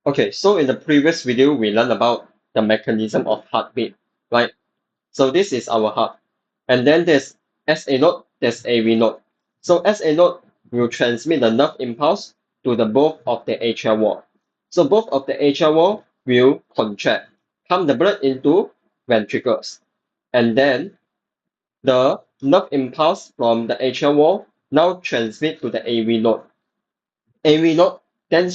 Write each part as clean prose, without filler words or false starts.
Okay, so in the previous video, we learned about the mechanism of heartbeat, right? So this is our heart. And then there's SA node, there's AV node. So SA node will transmit the nerve impulse to the both of the atrial wall. So both of the atrial wall will contract, pump the blood into ventricles. And then the nerve impulse from the atrial wall now transmit to the AV node. AV node then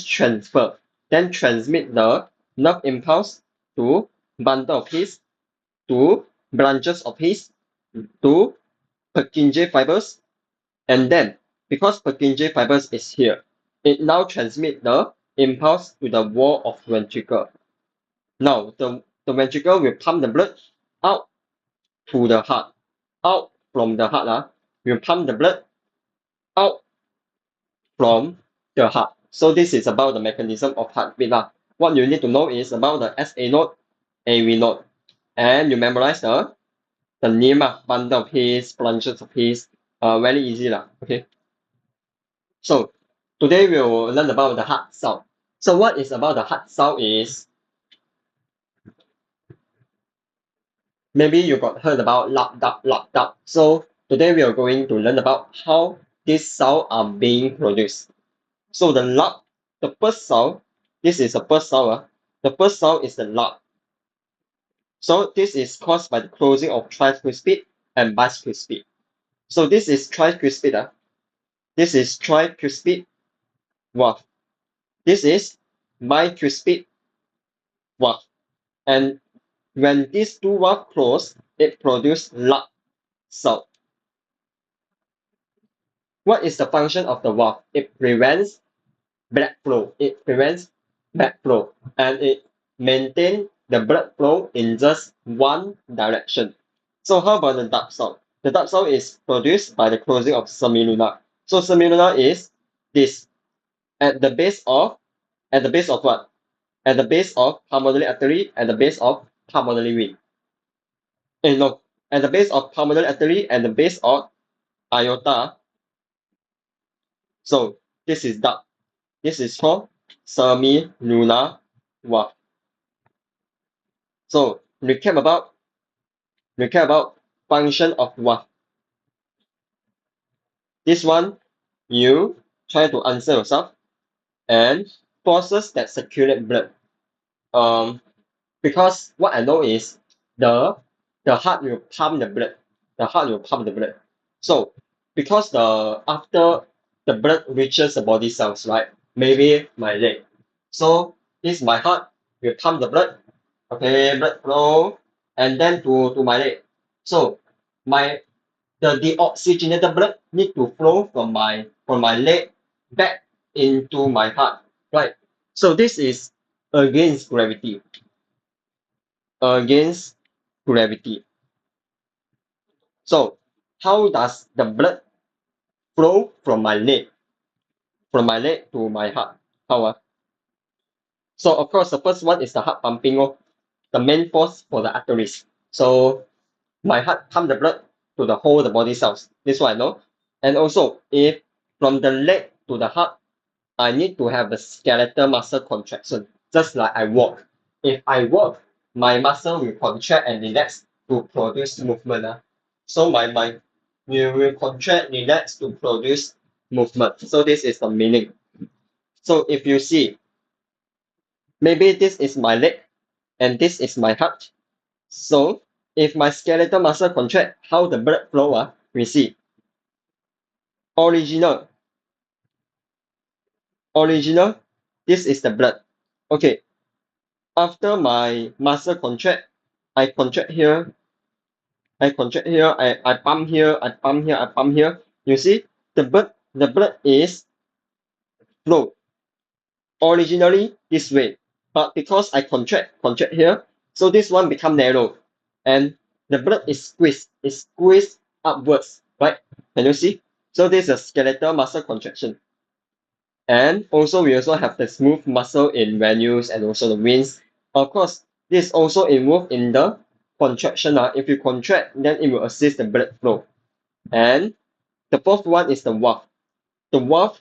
transmit the nerve impulse to bundle of His, to branches of His, to Purkinje fibers, and then because Purkinje fibers is here, it now transmit the impulse to the wall of ventricle. Now the ventricle will pump the blood out to the heart, out from the heart, will pump the blood out from the heart. So this is about the mechanism of heartbeat. What you need to know is about the SA node, AV node, and you memorize the name, bundle of His, branches of His. Very easy okay. So today we will learn about the heart sound. So what is about the heart sound is maybe you got heard about lap dap. So today we are going to learn about how these sounds are being produced. So the lap, the first sound, this is the first sound. The first sound is the lap. So this is caused by the closing of tricuspid and bicuspid. So this is tricuspid. This is tricuspid valve. This is bicuspid valve. And when these two valves close, it produces lap sound. What is the function of the valve? It prevents blood flow. It prevents blood flow, and it maintains the blood flow in just one direction. So how about the duct sound? The duct sound is produced by the closing of semiluna. So semiluna is this at the base of what? At the base of pulmonary artery, at the base of pulmonary vein. No, at the base of pulmonary artery and the base of aorta. So this is duct. This is called semilunar valve. So recap about function of valve. This one you try to answer yourself, and forces that circulate blood. Because what I know is the heart will pump the blood. The heart will pump the blood. So because after the blood reaches the body cells, right? Maybe my leg. So this my heart will pump the blood. Okay, blood flow, and then to my leg. So the deoxygenated blood need to flow from my leg back into my heart, right? So this is against gravity. Against gravity. So how does the blood flow from my leg to my heart? How? So of course the first one is the heart pumping, the main force for the arteries. So my heart pump the blood to the whole the body cells. This one I know. And also if from the leg to the heart, I need to have the skeletal muscle contraction, just like I walk. If I walk, my muscle will contract and relax to produce movement. So my will contract, relax to produce movement. So this is the meaning. So if you see, maybe this is my leg and this is my heart. So if my skeletal muscle contract, how the blood flow, we see. Original, this is the blood. Okay, after my muscle contract, I contract here, I pump here, I pump here, I pump here. You see, the blood is flow originally this way, but because I contract here, so this one become narrow, and the blood is squeezed upwards, right? Can you see? So this is a skeletal muscle contraction. And also we also have the smooth muscle in venules and also the veins. Of course, this also involved in the contraction. If you contract, then it will assist the blood flow. And the fourth one is the valve. The valve,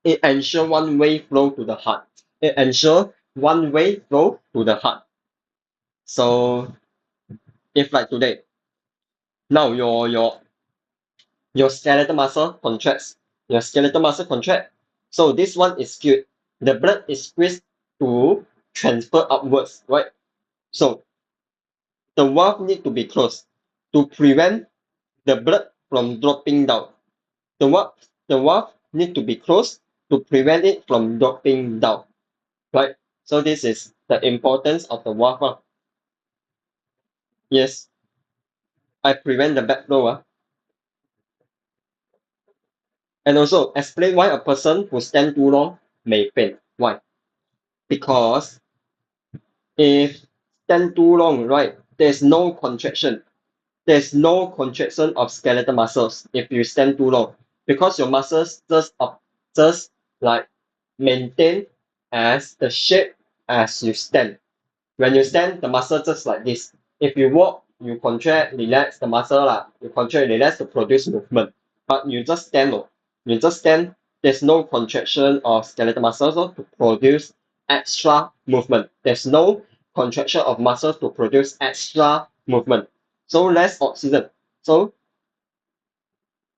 it ensures one-way flow to the heart. It ensures one-way flow to the heart. So if like today, now your skeletal muscle contracts, your skeletal muscle contract. So this one is skewed. The blood is squeezed to transfer upwards, right? So the valve need to be closed to prevent the blood from dropping down. The valve need to be closed to prevent it from dropping down, right? So this is the importance of the valve. Yes, I prevent the backflow. And also explain why a person who stand too long may faint. Why? Because if stand too long, right, there's no contraction. There's no contraction of skeletal muscles if you stand too long. Because your muscles just like maintain as the shape as you stand. When you stand, the muscle just like this. If you walk, you contract, relax the muscle lah. You contract, relax to produce movement. But you just stand, oh. You just stand. There's no contraction of skeletal muscles to produce extra movement. There's no contraction of muscles to produce extra movement. So less oxygen. So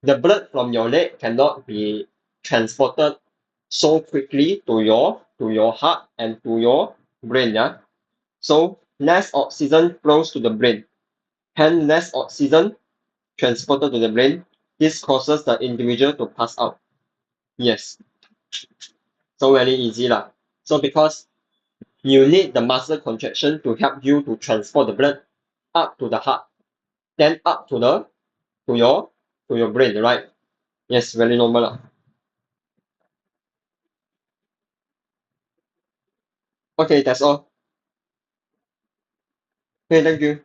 the blood from your leg cannot be transported so quickly to your heart and to your brain. Yeah. So less oxygen flows to the brain, hence less oxygen transported to the brain. This causes the individual to pass out. Yes, so very easy lah. So because you need the muscle contraction to help you to transport the blood up to the heart, then up to your to your brain, right? Yes, very normal lah. Okay, that's all. Okay, thank you.